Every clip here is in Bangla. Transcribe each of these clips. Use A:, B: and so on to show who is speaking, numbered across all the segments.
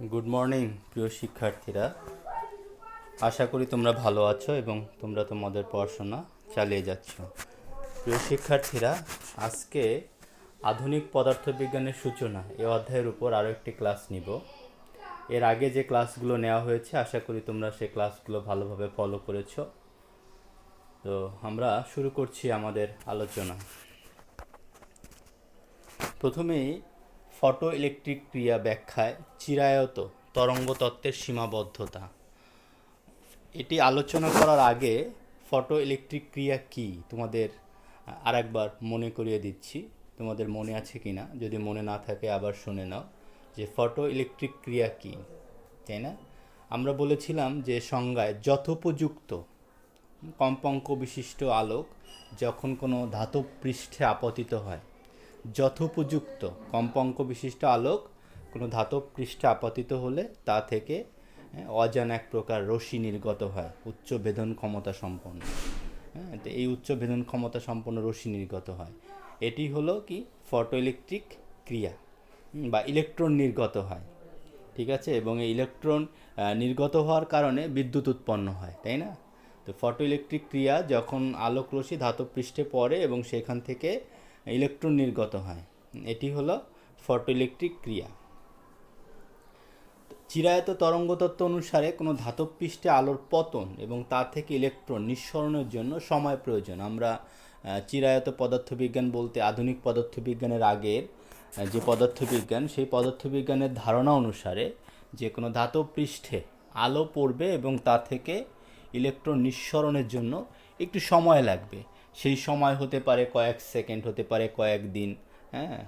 A: গুড মর্নিং প্রিয় শিক্ষার্থীরা। আশা করি তোমরা ভালো আছো এবং তোমরা তোমাদের পড়াশোনা চালিয়ে যাচ্ছ। প্রিয় শিক্ষার্থীরা, আজকে আধুনিক পদার্থবিজ্ঞানের সূচনা এই অধ্যায়ের উপর আরও একটি ক্লাস নিব। এর আগে যে ক্লাসগুলো নেওয়া হয়েছে আশা করি তোমরা সেই ক্লাসগুলো ভালোভাবে ফলো করেছো। তো আমরা শুরু করছি আমাদের আলোচনা। প্রথমেই ফটো ইলেকট্রিক ক্রিয়া ব্যাখ্যায় চিরায়ত তরঙ্গ তত্ত্বের সীমাবদ্ধতা এটি আলোচনা করার আগে ফটো ইলেকট্রিক ক্রিয়া কি তোমাদের আরেকবার মনে করিয়ে দিচ্ছি। তোমাদের মনে আছে কি না, যদি মনে না থাকে আবার শুনে নাও যে ফটো ইলেকট্রিক ক্রিয়া কি, তাই না? আমরা বলেছিলাম যে সংজ্ঞায় যথোপযুক্ত কম্পাঙ্ক বিশিষ্ট আলোক যখন কোনো ধাতব পৃষ্ঠে আপতিত হয়, যথোপযুক্ত কম্পাঙ্ক বিশিষ্ট আলোক কোনো ধাতব পৃষ্ঠে আপতিত হলে তা থেকে অজানা এক প্রকার রশ্মি নির্গত হয় উচ্চ ভেদন ক্ষমতা সম্পন্ন। তো এই উচ্চ ভেদন ক্ষমতা সম্পন্ন রশ্মি নির্গত হয়, এটি হলো কি ফটো ইলেকট্রিক ক্রিয়া বা ইলেকট্রন নির্গত হয়, ঠিক আছে? এবং এই ইলেকট্রন নির্গত হওয়ার কারণে বিদ্যুৎ উৎপন্ন হয়, তাই না? তো ফটো ইলেকট্রিক ক্রিয়া যখন আলোক রশ্মি ধাতব পৃষ্ঠে পড়ে এবং সেখান থেকে ইলেকট্রন নির্গত হয়, এটি হলো ফটো ইলেকট্রিক ক্রিয়া। চিরায়ত তরঙ্গতত্ত্ব অনুসারে কোনো ধাতব পৃষ্ঠে আলোর পতন এবং তা থেকে ইলেকট্রন নিঃসরণের জন্য সময় প্রয়োজন। আমরা চিরায়ত পদার্থবিজ্ঞান বলতে আধুনিক পদার্থবিজ্ঞানের আগের যে পদার্থবিজ্ঞান, সেই পদার্থবিজ্ঞানের ধারণা অনুসারে যে কোনো ধাতব পৃষ্ঠে আলো পড়বে এবং তা থেকে ইলেকট্রন নিঃসরণের জন্য একটু সময় লাগবে। সেই সময় হতে পারে কয়েক সেকেন্ড, হতে পারে কয়েক দিন,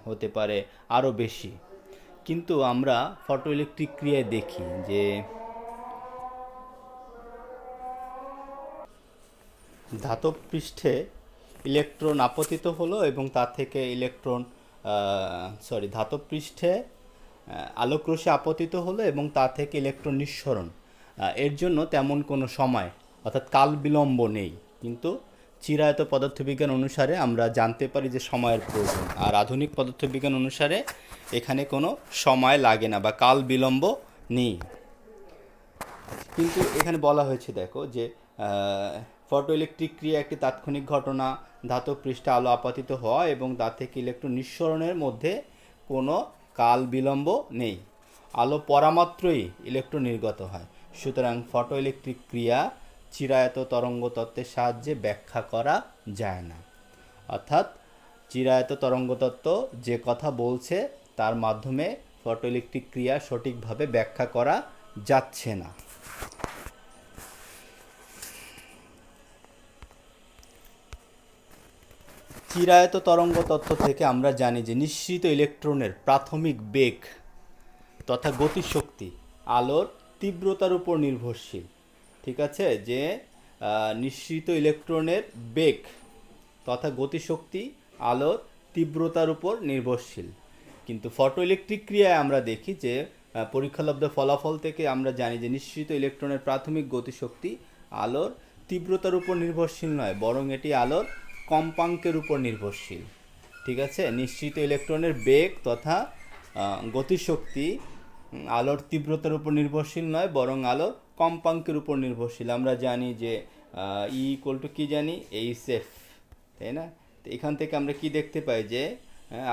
A: হতে পারে আরও বেশি। কিন্তু আমরা ফটো ইলেকট্রিক ক্রিয়ায় দেখি যে ধাতব পৃষ্ঠে ইলেকট্রন আপতিত হলো এবং তা থেকে ইলেকট্রন ধাতব পৃষ্ঠে আলোকরশ্মি আপতিত হলো এবং তা থেকে ইলেকট্রন নিঃসরণ, এর জন্য তেমন কোনো সময় অর্থাৎ কাল বিলম্ব নেই। কিন্তু চিরায়ত পদার্থবিজ্ঞান অনুসারে আমরা জানতে পারি যে সময়ের প্রয়োজন, আর আধুনিক পদার্থবিজ্ঞান অনুসারে এখানে কোনো সময় লাগে না বা কাল বিলম্ব নেই। কিন্তু এখানে বলা হয়েছে, দেখো যে ফটো ইলেকট্রিক ক্রিয়া একটি তাৎক্ষণিক ঘটনা, ধাতব পৃষ্ঠে আলো আপতিত হওয়া এবং তা থেকে ইলেকট্রন নিঃসরণের মধ্যে কোনো কাল বিলম্ব নেই। আলো পড়ামাত্রই ইলেকট্রন নির্গত হয়। সুতরাং ফটো ইলেকট্রিক ক্রিয়া চিরায়ত তরঙ্গ তত্ত্বের সাহায্যে ব্যাখ্যা করা যায় না। অর্থাৎ চিরায়ত তরঙ্গ তত্ত্ব যে কথা বলছে তার মাধ্যমে ফটো ইলেকট্রিক ক্রিয়া সঠিকভাবে ব্যাখ্যা করা যাচ্ছে না। চিরায়ত তরঙ্গ তত্ত্ব থেকে আমরা জানি যে নিঃসৃত ইলেকট্রনের প্রাথমিক বেগ তথা গতিশক্তি আলোর তীব্রতার উপর নির্ভরশীল, ঠিক আছে? যে নিঃসৃত ইলেকট্রনের বেগ তথা গতিশক্তি আলোর তীব্রতার উপর নির্ভরশীল। কিন্তু ফটো ইলেকট্রিক ক্রিয়ায় আমরা দেখি যে পরীক্ষালব্ধ ফলাফল থেকে আমরা জানি যে নিঃসৃত ইলেকট্রনের প্রাথমিক গতিশক্তি আলোর তীব্রতার উপর নির্ভরশীল নয়, বরং এটি আলোর কম্পাঙ্কের উপর নির্ভরশীল, ঠিক আছে? নিঃসৃত ইলেকট্রনের বেগ তথা গতিশক্তি আলোর তীব্রতার উপর নির্ভরশীল নয়, বরং আলোর কম্পাঙ্কের উপর নির্ভরশীল। আমরা জানি যে ই ইকুয়াল টু কী জানি, এইচএফ, তাই না? তো এখান থেকে আমরা কি দেখতে পাই যে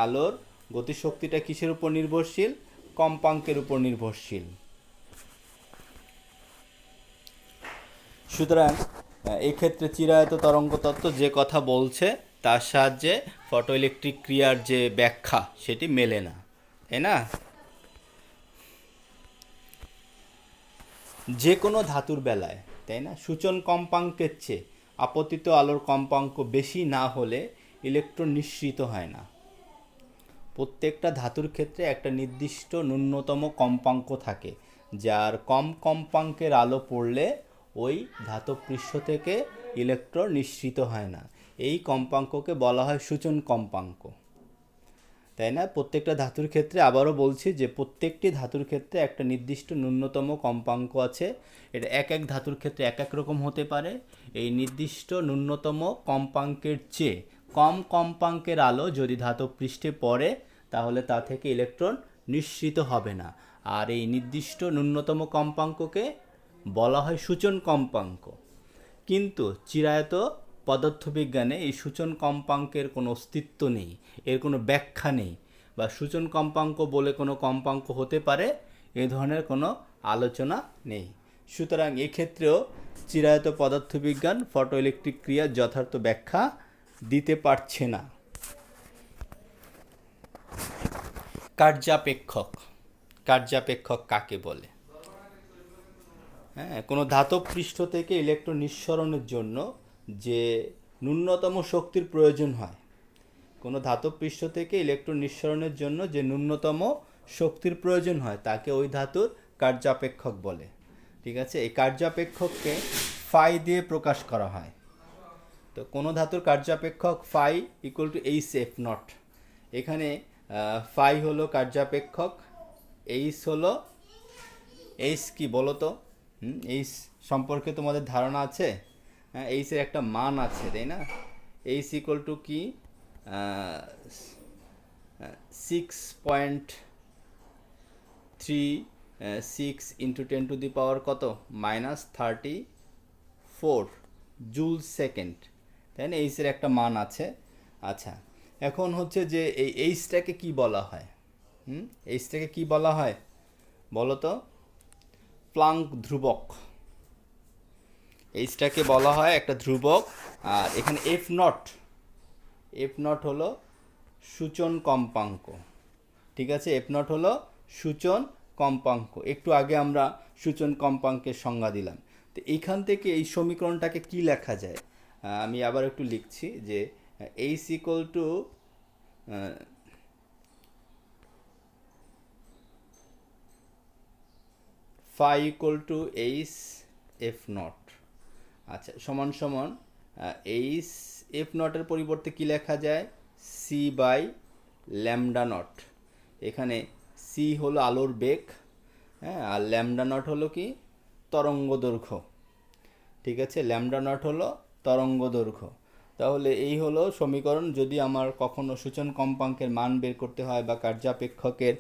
A: আলোর গতিশক্তিটা কিসের উপর নির্ভরশীল? কম্পাঙ্কের উপর নির্ভরশীল। সুতরাং এক্ষেত্রে চিরায়ত তরঙ্গ তত্ত্ব যে কথা বলছে তার সাহায্যে ফটো ইলেকট্রিক ক্রিয়ার যে ব্যাখ্যা সেটি মেলে না, তাই না? যে কোনো ধাতুর বেলায়, তাই না, সূচন কম্পাঙ্কের চেয়ে আপতিত আলোর কম্পাঙ্ক বেশি না হলে ইলেকট্রন নিঃসৃত হয় না। প্রত্যেকটা ধাতুর ক্ষেত্রে একটা নির্দিষ্ট ন্যূনতম কম্পাঙ্ক থাকে, যার কম কম্পাঙ্কের আলো পড়লে ওই ধাতব পৃষ্ঠ থেকে ইলেকট্রন নিঃসৃত হয় না। এই কম্পাঙ্ককে বলা হয় সূচন কম্পাঙ্ক, তাই না? প্রত্যেকটা ধাতুর ক্ষেত্রে, আবারও বলছি যে প্রত্যেকটি ধাতুর ক্ষেত্রে একটা নির্দিষ্ট ন্যূনতম কম্পাঙ্ক আছে। এটা এক এক ধাতুর ক্ষেত্রে এক এক রকম হতে পারে। এই নির্দিষ্ট ন্যূনতম কম্পাঙ্কের চেয়ে কম কম্পাঙ্কের আলো যদি ধাতব পৃষ্ঠে পড়ে তাহলে তা থেকে ইলেকট্রন নিঃসৃত হবে না। আর এই নির্দিষ্ট ন্যূনতম কম্পাঙ্ককে বলা হয় সূচন কম্পাঙ্ক। কিন্তু চিরায়ত পদার্থবিজ্ঞানে এই সূচন কম্পাঙ্কের কোনো অস্তিত্ব নেই, এর কোনো ব্যাখ্যা নেই, বা সূচন কম্পাঙ্ক বলে কোনো কম্পাঙ্ক হতে পারে এ ধরনের কোনো আলোচনা নেই। সুতরাং এক্ষেত্রেও চিরায়ত পদার্থবিজ্ঞান ফটোইলেকট্রিক ক্রিয়ার যথার্থ ব্যাখ্যা দিতে পারছে না। কার্যাপেক্ষক। কার্যাপেক্ষক কাকে বলে? হ্যাঁ, কোনো ধাতব পৃষ্ঠ থেকে ইলেকট্রন নিঃসরণের জন্য যে ন্যূনতম শক্তির প্রয়োজন হয়, কোনো ধাতব পৃষ্ঠ থেকে ইলেকট্রন নিঃসরণের জন্য যে ন্যূনতম শক্তির প্রয়োজন হয় তাকে ওই ধাতুর কার্যাপেক্ষক বলে। ঠিক আছে, এই কার্যাপেক্ষককে ফাই দিয়ে প্রকাশ করা হয়। তো কোনো ধাতুর কার্যাপেক্ষক phi equal to H F naught. এখানে ফাই হলো কার্যাপেক্ষক, এইচ হলো, এইচ কি বলো তো? এইচ সম্পর্কে তোমাদের ধারণা আছে? হ্যাঁ, এইচের একটা মান আছে, তাই না? এইচ ইকুয়াল টু কি 6.36 ইন্টু 10⁻⁻⁴ কত? -34 জুল সেকেন্ড, তাই না? এইচের একটা মান আছে। আচ্ছা, এখন হচ্ছে যে এই এইচটাকে কি বলা হয়? এইচটাকে কি বলা হয় বলো তো? প্লাঙ্ক ধ্রুবক। এইচটাকে বলা হয় একটা ধ্রুবক। আর এখানে এফ নট হলো সূচন কম্পাঙ্ক। ঠিক আছে, এফ নট হলো সূচন কম্পাঙ্ক। একটু আগে আমরা সূচন কম্পাঙ্কের সংজ্ঞা দিলাম। তো এইখান থেকে এই সমীকরণটাকে কি লেখা যায়? আমি আবার একটু লিখছি যে H equal to phi equal to H F naught. আচ্ছা, সমান সমান এইচ এফ নটের পরিবর্তে কি লেখা যায়? C by lambda naught. এখানে সি হলো আলোর বেগ, হ্যাঁ, আর ল্যামডা নট হলো কি? তরঙ্গ দৈর্ঘ্য। ঠিক আছে, ল্যামডা নট হলো তরঙ্গ দৈর্ঘ্য। তাহলে এই হলো সমীকরণ। যদি আমার কখনো সূচন কম্পাঙ্কের মান বের করতে হয় বা কার্যাপেক্ষকের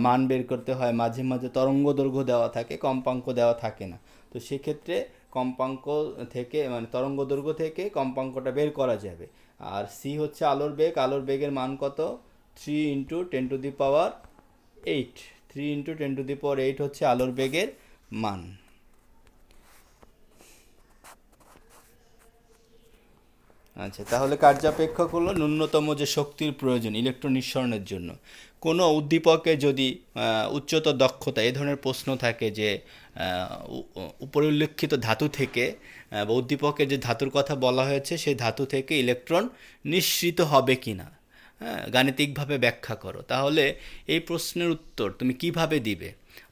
A: মান বের করতে হয়, মাঝে মাঝে তরঙ্গ দৈর্ঘ্য দেওয়া থাকে, কম্পাঙ্ক দেওয়া থাকে না। তো সেক্ষেত্রে কম্পাঙ্ক থেকে, মানে তরঙ্গ দৈর্ঘ্য থেকে কম্পাঙ্কটা বের করা যাবে। আর সি হচ্ছে আলোর বেগ। আলোর বেগের মান কত? 3 ইন্টু 10⁸। 3 ইন্টু 10⁸ হচ্ছে আলোর বেগের মান। আচ্ছা, তাহলে কার্যাপেক্ষক হলো ন্যূনতম যে শক্তির প্রয়োজন ইলেকট্রন নিঃসরণের জন্য। কোনো উদ্দীপকে যদি উচ্চতর দক্ষতা এই ধরনের প্রশ্ন থাকে যে উপরে উল্লেখিত ধাতু থেকে বা উদ্দীপকে যে ধাতুর কথা বলা হয়েছে সেই ধাতু থেকে ইলেকট্রন নিঃসৃত হবে কি না, হ্যাঁ, গাণিতিকভাবে ব্যাখ্যা করো, তাহলে এই প্রশ্নের উত্তর তুমি কিভাবে দিবে?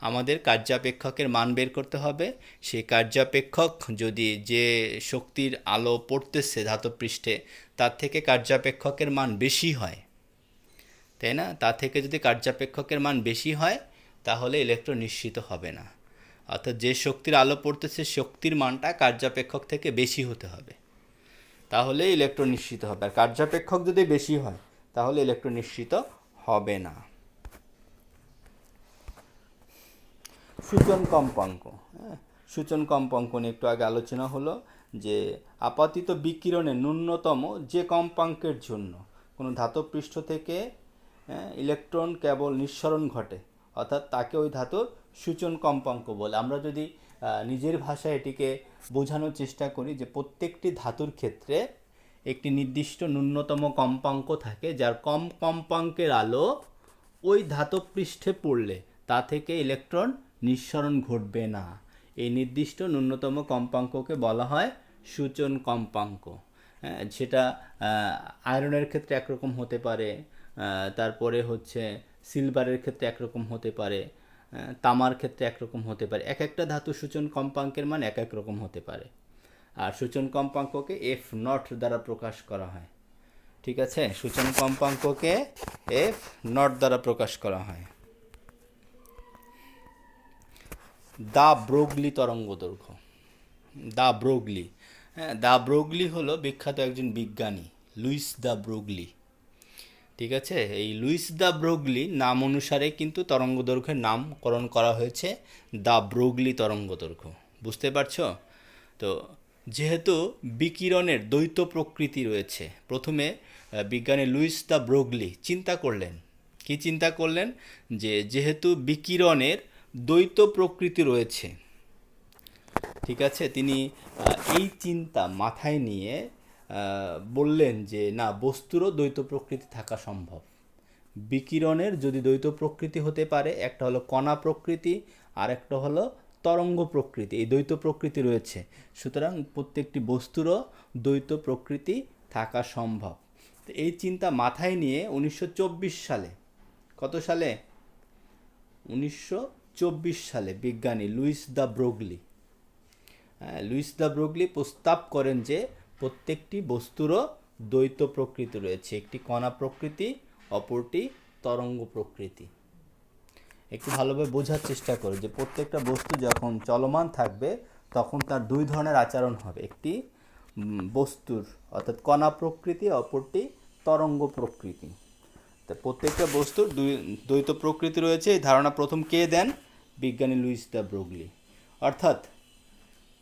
A: আমাদের কার্যাপেক্ষকের মান বের করতে হবে। সেই কার্যাপেক্ষক যদি যে শক্তির আলো পড়তেছে ধাতব পৃষ্ঠে তার থেকে কার্যাপেক্ষকের মান বেশি হয়, তাই না? তা থেকে যদি কার্যাপেক্ষকের মান বেশি হয় তাহলে ইলেকট্রন নিঃসৃত হবে না। অর্থাৎ যে শক্তির আলো পড়তেছে শক্তির মানটা কার্যাপেক্ষক থেকে বেশি হতে হবে, তাহলে ইলেকট্রন নিঃসৃত হবে। আর কার্যাপেক্ষক যদি বেশি হয় তাহলে ইলেকট্রন নিঃসৃত হবে না। সূচন কম্পাঙ্ক, হ্যাঁ, সূচন কম্পাঙ্ক নিয়ে একটু আগে আলোচনা হলো যে আপাতিত বিকিরণের ন্যূনতম যে কম্পাঙ্কের জন্য কোনো ধাতব পৃষ্ঠ থেকে ইলেকট্রন কেবল নিঃসরণ ঘটে, অর্থাৎ তাকে ওই ধাতুর সূচন কম্পাঙ্ক বলে। আমরা যদি নিজের ভাষায় এটিকে বোঝানোর চেষ্টা করি যে প্রত্যেকটি ধাতুর ক্ষেত্রে একটি নির্দিষ্ট ন্যূনতম কম্পাঙ্ক থাকে, যার কম কম্পাঙ্কের আলো ওই ধাতব পৃষ্ঠে পড়লে তা থেকে ইলেকট্রন নিঃসরণ ঘটবে না। এই নির্দিষ্ট ন্যূনতম কম্পাঙ্ককে বলা হয় সূচন কম্পাঙ্ক। সেটা আয়রনের ক্ষেত্রে একরকম হতে পারে, তারপরে হচ্ছে সিলভারের ক্ষেত্রে একরকম হতে পারে, তামার ক্ষেত্রে একরকম হতে পারে। এক একটা ধাতু সূচন কম্পাঙ্কের মান এক এক রকম হতে পারে। আর সূচন কম্পাঙ্ককে এফ নট দ্বারা প্রকাশ করা হয়। ঠিক আছে, সূচন কম্পাঙ্ককে এফ নট দ্বারা প্রকাশ করা হয়। দা ব্রোগলি তরঙ্গ দৈর্ঘ্য। দা ব্রোগলি, হ্যাঁ, দা ব্রোগলি হলো বিখ্যাত একজন বিজ্ঞানী, লুইস দা ব্রোগলি। ঠিক আছে, এই লুইস দ্য ব্রোগলি নাম অনুসারে কিন্তু তরঙ্গ দৈর্ঘ্যের নামকরণ করা হয়েছে দ্য ব্রোগলি তরঙ্গ দৈর্ঘ্য। বুঝতে পারছো? তো যেহেতু বিকিরণের দ্বৈত প্রকৃতি রয়েছে, প্রথমে বিজ্ঞানী লুইস দ্য ব্রোগলি চিন্তা করলেন, কি চিন্তা করলেন, যে যেহেতু বিকিরণের দ্বৈত প্রকৃতি রয়েছে, ঠিক আছে, তিনি এই চিন্তা মাথায় নিয়ে বললেন যে না, বস্তুরও দ্বৈত প্রকৃতি থাকা সম্ভব। বিকিরণের যদি দ্বৈত প্রকৃতি হতে পারে, একটা হলো কণা প্রকৃতি আর একটা হলো তরঙ্গ প্রকৃতি, এই দ্বৈত প্রকৃতি রয়েছে, সুতরাং প্রত্যেকটি বস্তুরও দ্বৈত প্রকৃতি থাকা সম্ভব। তো এই চিন্তা মাথায় নিয়ে 1924 সালে, কত সালে, 1924 সালে বিজ্ঞানী লুইস দ্য ব্রোগলি লুইস দ্য ব্রোগলি প্রস্তাব করেন যে প্রত্যেকটি বস্তুরও দ্বৈত প্রকৃতি রয়েছে, একটি কণা প্রকৃতি, অপরটি তরঙ্গ প্রকৃতি। একটু ভালোভাবে বোঝার চেষ্টা করো যে প্রত্যেকটা বস্তু যখন চলমান থাকবে তখন তার দুই ধরনের আচরণ হবে, একটি বস্তুর অর্থাৎ কণা প্রকৃতি, অপরটি তরঙ্গ প্রকৃতি। তা প্রত্যেকটা বস্তুর দ্বৈত প্রকৃতি রয়েছে, এই ধারণা প্রথম কে দেন? বিজ্ঞানী লুইস দ্য ব্রোগলি। অর্থাৎ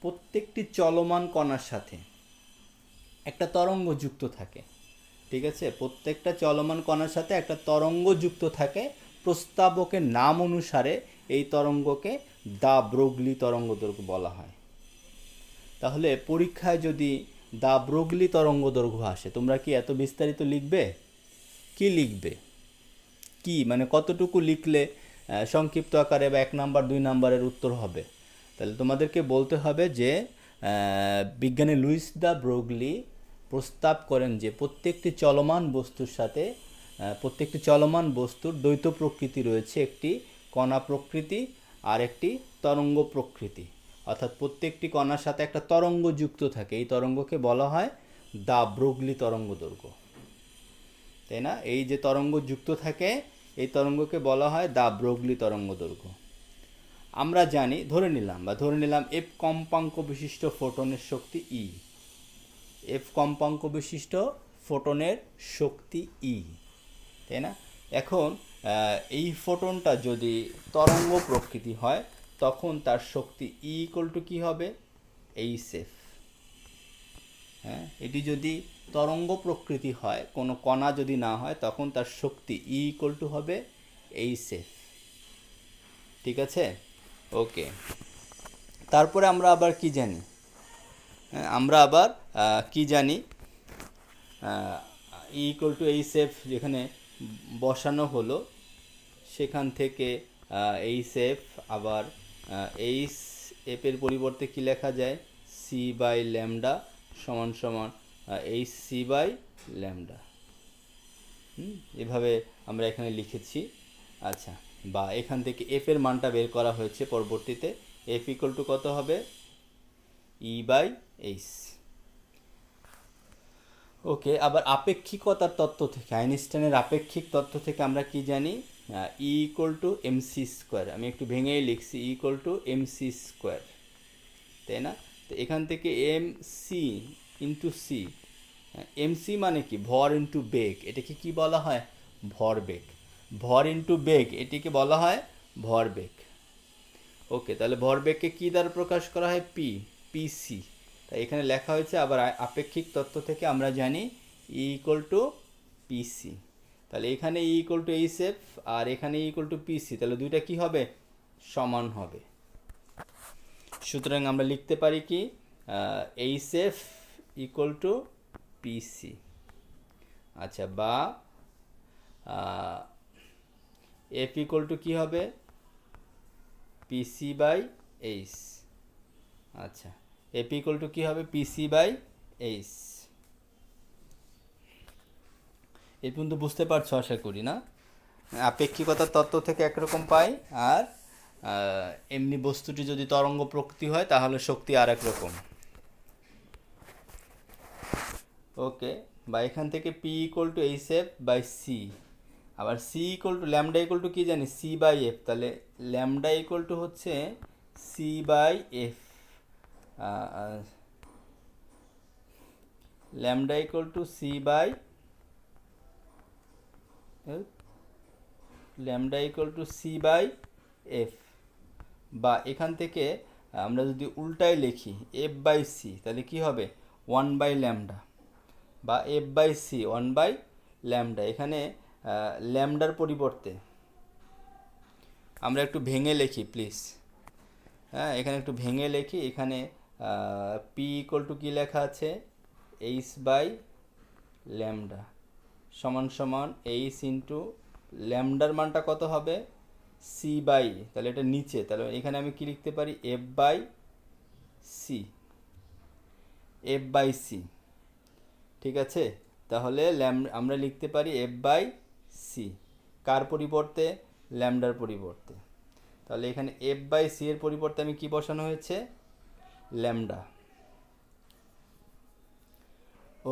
A: প্রত্যেকটি চলমান কণার সাথে একটা তরঙ্গ যুক্ত থাকে, ঠিক আছে, প্রত্যেকটা চলমান কণার সাথে একটা তরঙ্গ যুক্ত থাকে। প্রস্তাবকের নাম অনুসারে এই তরঙ্গকে দ্য ব্রোগলি তরঙ্গ দৈর্ঘ্য বলা হয়। তাহলে পরীক্ষায় যদি দ্য ব্রোগলি তরঙ্গ দৈর্ঘ্য আসে, তোমরা কি এত বিস্তারিত লিখবে? কি লিখবে? কি মানে কতটুকু লিখলে সংক্ষিপ্ত আকারে বা 1 নাম্বার 2 নাম্বারের উত্তর হবে? তাহলে তোমাদেরকে বলতে হবে যে বিজ্ঞানী লুইস দ্য ব্রোগলি প্রস্তাব করেন যে প্রত্যেকটি চলমান বস্তুর সাথে প্রত্যেকটি চলমান বস্তুর দ্বৈত প্রকৃতি রয়েছে, একটি কণা প্রকৃতি আর একটি তরঙ্গ প্রকৃতি। অর্থাৎ প্রত্যেকটি কণার সাথে একটা তরঙ্গ যুক্ত থাকে, এই তরঙ্গকে বলা হয় দ্য ব্রোগলি তরঙ্গ দৈর্ঘ্য, তাই না? এই যে তরঙ্গ যুক্ত থাকে এই তরঙ্গকে বলা হয় দ্য ব্রোগলি তরঙ্গ দৈর্ঘ্য। আমরা জানি, ধরে নিলাম এফ কম্পাঙ্ক বিশিষ্ট ফোটনের শক্তি ই, এফ কম্পাঙ্ক বিশিষ্ট ফোটনের শক্তি ই, তাই না? এখন এই ফোটনটা যদি তরঙ্গ প্রকৃতি হয় তখন তার শক্তি ই ইকুয়াল টু কী হবে? H F. হ্যাঁ, এটি যদি তরঙ্গ প্রকৃতি হয়, কোনো কণা যদি না হয়, তখন তার শক্তি ই ইকুয়াল টু হবে এইচ এফ। ঠিক আছে, ওকে। তারপরে আমরা আবার কি জানি? আমরা আবার কি জানি? E equal to H F যেখানে বসানো হলো, সেখান থেকে এইচ এফ, আবার এইচ এফের পরিবর্তে কি লেখা যায়? সি বাই ল্যামডা সমান সমান এইচ সি বাই ল্যামডা। এভাবে আমরা এখানে লিখেছি। আচ্ছা, বা এখান থেকে এফ এর মানটা বের করা হয়েছে পরবর্তীতে। এফ ইকুয়াল টু কত হবে? E by H. ওকে, আবার আপেক্ষিকতার তত্ত্ব থেকে, আইনস্টাইনের আপেক্ষিক তত্ত্ব থেকে আমরা কি জানি? E equal to M C square. আমি একটু ভেঙেই লিখছি, E equal to M C square, তাই না? তো এখান থেকে M C into C, M C মানে কি? ভর ইন্টু বেগ, এটাকে কি বলা হয়? ভরবেগ। ভর ইন্টু বেগ, এটিকে বলা হয় ভরবেগ। ওকে, তাহলে ভরবেগকে কি দ্বারা প্রকাশ করা হয়? পি, পিসি। তাই এখানে লেখা হয়েছে। আবার আপেক্ষিক তত্ত্ব থেকে আমরা জানি ই ইকুয়াল টু পিসি। তাহলে এখানে E equal to H F আর এখানে ই ইকুয়াল টু পিসি, তাহলে দুইটা কি হবে? সমান হবে। সুতরাং আমরা লিখতে পারি কি? H F equal to P C. আচ্ছা, বা এফ ইকুয়াল টু কী হবে? P C by H. আচ্ছা, এফ ইকুয়াল টু কী হবে? P C by H. এই পর্যন্ত বুঝতে পারছো আশা করি, না? আপেক্ষিকতার তত্ত্ব থেকে একরকম পাই, আর এমনি বস্তুটি যদি তরঙ্গ প্রকৃতি হয় তাহলে শক্তি আর এক রকম। ওকে, বা এখান থেকে P equal to H F by C, আবার C equal to lambda equal to কী জানি? C by F. তাহলে ল্যামডা ইকুয়াল টু হচ্ছে C by F, lambda equal to C by lambda equal to C by F, বা এখান থেকে আমরা যদি উল্টায় লিখি এফ বাই সি, তাহলে কি হবে 1/λ, বা এফ বাই সি 1/λ। এখানে ল্যামডার পরিবর্তে আমরা একটু ভেঙে লিখি প্লিজ। হ্যাঁ, এখানে একটু ভেঙে লিখি। এখানে পি ইকুয়াল টু কী লেখা আছে, এইচ বাই ল্যামডা সমান সমান এইচ ইন্টু ল্যামডার মানটা কত হবে, সি বাই, তাহলে এটা নিচে, তাহলে এখানে আমি কি লিখতে পারি, F by C, F by C. ঠিক আছে, তাহলে আমরা লিখতে পারি এফ বাই সি, কার পরিবর্তে, ল্যামডার পরিবর্তে। তাহলে এখানে এফ বাই সি এর পরিবর্তে আমি কি বসানো হয়েছে, ল্যামডা।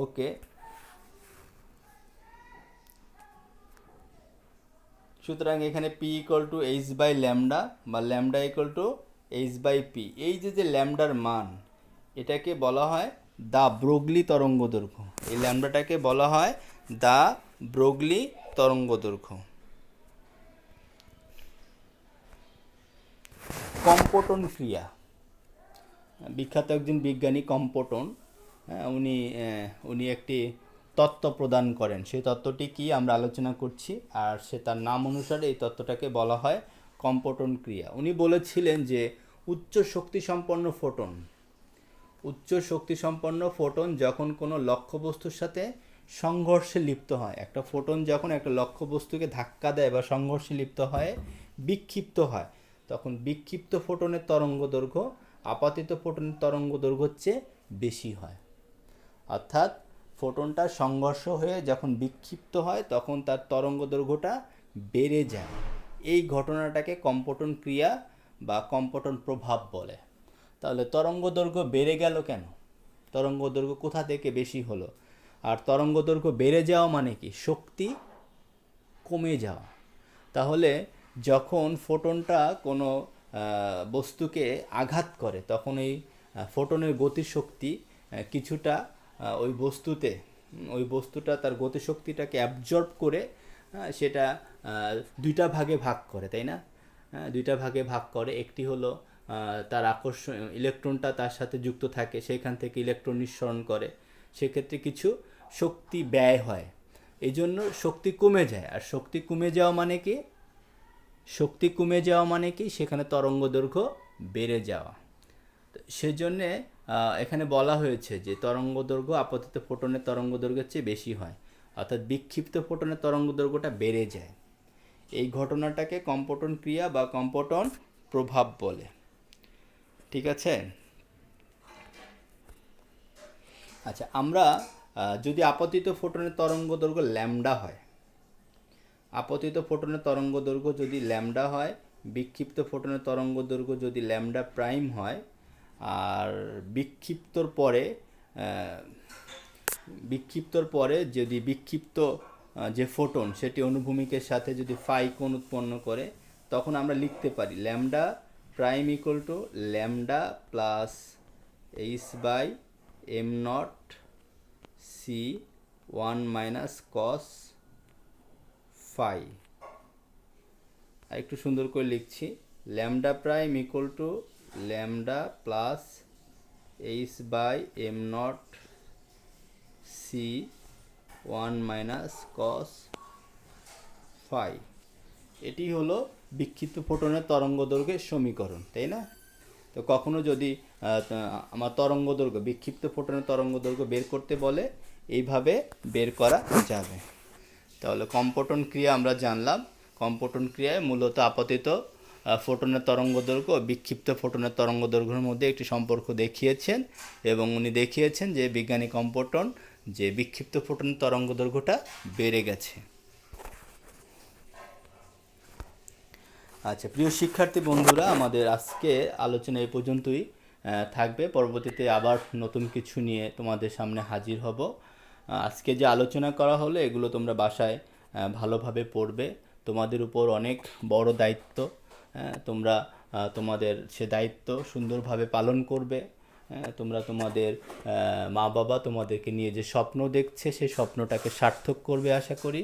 A: ওকে, সুতরাং এখানে P equal to H by lambda, বা lambda equal to H by P. এই যে ল্যামডার মান, এটাকে বলা হয় দা ব্রোগলি তরঙ্গ দৈর্ঘ্য। এই ল্যামডাটাকে বলা হয় দা ব্রোগলি তরঙ্গ দৈর্ঘ্য। কম্পটন ক্রিয়া, বিখ্যাত একজন বিজ্ঞানী কম্পটন, উনি একটি তত্ত্ব প্রদান করেন। সেই তত্ত্বটি কি আমরা আলোচনা করছি, আর সে তার নাম অনুসারে এই তত্ত্বটাকে বলা হয় কম্পটন ক্রিয়া। উনি বলেছিলেন যে উচ্চ শক্তি সম্পন্ন ফোটন যখন কোনো লক্ষ্যবস্তুর সাথে সংঘর্ষে লিপ্ত হয়, একটা ফোটন যখন একটা লক্ষ্যবস্তুকে ধাক্কা দেয় বা সংঘর্ষে লিপ্ত হয়, বিক্ষিপ্ত হয়, তখন বিক্ষিপ্ত ফোটনের তরঙ্গ দৈর্ঘ্য আপাতিত ফোটনের তরঙ্গ দৈর্ঘ্যের চেয়ে বেশি হয়। অর্থাৎ ফোটনটা সংঘর্ষ হয়ে যখন বিক্ষিপ্ত হয় তখন তার তরঙ্গ দৈর্ঘ্যটা বেড়ে যায়। এই ঘটনাটাকে কম্পটন ক্রিয়া বা কম্পটন প্রভাব বলে। তাহলে তরঙ্গ দৈর্ঘ্য বেড়ে গেল কেন, তরঙ্গ দৈর্ঘ্য কোথা থেকে বেশি হলো? আর তরঙ্গ দৈর্ঘ্য বেড়ে যাওয়া মানে কি, শক্তি কমে যাওয়া। তাহলে যখন ফোটনটা কোনো বস্তুকে আঘাত করে তখন এই ফোটনের গতিশক্তি কিছুটা ওই বস্তুটা তার গতিশক্তিটাকে অ্যাবজর্ব করে সেটা দুইটা ভাগে ভাগ করে, তাই না? দুইটা ভাগে ভাগ করে। একটি হলো তার আকর্ষণ, ইলেকট্রনটা তার সাথে যুক্ত থাকে, সেখান থেকে ইলেকট্রন নিঃসরণ করে, সেক্ষেত্রে কিছু শক্তি ব্যয় হয়, এই জন্য শক্তি কমে যায়। আর শক্তি কমে যাওয়া মানে কি, সেখানে তরঙ্গ দৈর্ঘ্য বেড়ে যাওয়া। সেজন্যে এখানে বলা হয়েছে যে তরঙ্গ দৈর্ঘ্য আপতিত ফোটনের তরঙ্গ দৈর্ঘ্যের চেয়ে বেশি হয়, অর্থাৎ বিক্ষিপ্ত ফোটনের তরঙ্গ দৈর্ঘ্যটা বেড়ে যায়। এই ঘটনাটাকে কম্পটন ক্রিয়া বা কম্পটন প্রভাব বলে। ঠিক আছে, আচ্ছা, আমরা যদি আপতিত ফোটনের তরঙ্গ দৈর্ঘ্য ল্যামডা হয়, আপতিত ফোটনের তরঙ্গ দৈর্ঘ্য যদি ল্যামডা হয়, বিক্ষিপ্ত ফোটনের তরঙ্গ দৈর্ঘ্য যদি ল্যামডা প্রাইম হয়, আর বিক্ষিপ্তর পরে যদি বিক্ষিপ্ত যে ফোটন সেটি অনুভূমিকের সাথে যদি ফাই কোণ উৎপন্ন করে, তখন আমরা লিখতে পারি lambda prime equal to lambda plus H by M naught C 1 minus cos phi. আর একটু সুন্দর করে লিখছি, lambda prime equal to lambda plus H by M naught C 1 minus cos phi. এটি হলো বিক্ষিপ্ত ফোটনের তরঙ্গ দৈর্ঘ্যের সমীকরণ, তাই না? তো কখনো যদি আমার তরঙ্গ দৈর্ঘ্য, বিক্ষিপ্ত ফোটনের তরঙ্গ দৈর্ঘ্য বের করতে বলে, এইভাবে বের করা যাবে। তাহলে কম্পটন ক্রিয়া আমরা জানলাম। কম্পটন ক্রিয়ায় মূলত আপতিত ফোটনের তরঙ্গ দৈর্ঘ্য ও বিক্ষিপ্ত ফোটনের তরঙ্গ দৈর্ঘ্যের মধ্যে একটি সম্পর্ক দেখিয়েছেন, এবং উনি দেখিয়েছেন যে বিজ্ঞানী কম্পটন যে বিক্ষিপ্ত ফোটনের তরঙ্গ দৈর্ঘ্যটা বেড়ে গেছে। আচ্ছা, প্রিয় শিক্ষার্থী বন্ধুরা, আমাদের আজকে আলোচনা এই পর্যন্তই থাকবে। পরবর্তীতে আবার নতুন কিছু নিয়ে তোমাদের সামনে হাজির হব। আজকে যে আলোচনা করা হলো এগুলো তোমরা বাসায় ভালোভাবে পড়বে। তোমাদের উপর অনেক বড় দায়িত্ব, তোমরা তোমাদের সে দায়িত্ব সুন্দরভাবে পালন করবে। তোমরা তোমাদের মা বাবা তোমাদেরকে নিয়ে যে স্বপ্ন দেখছে সেই স্বপ্নটাকে সার্থক করবে আশা করি।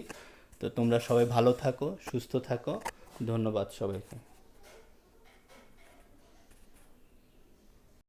A: তো তোমরা সবাই ভালো থাকো, সুস্থ থাকো। ধন্যবাদ সবাইকে।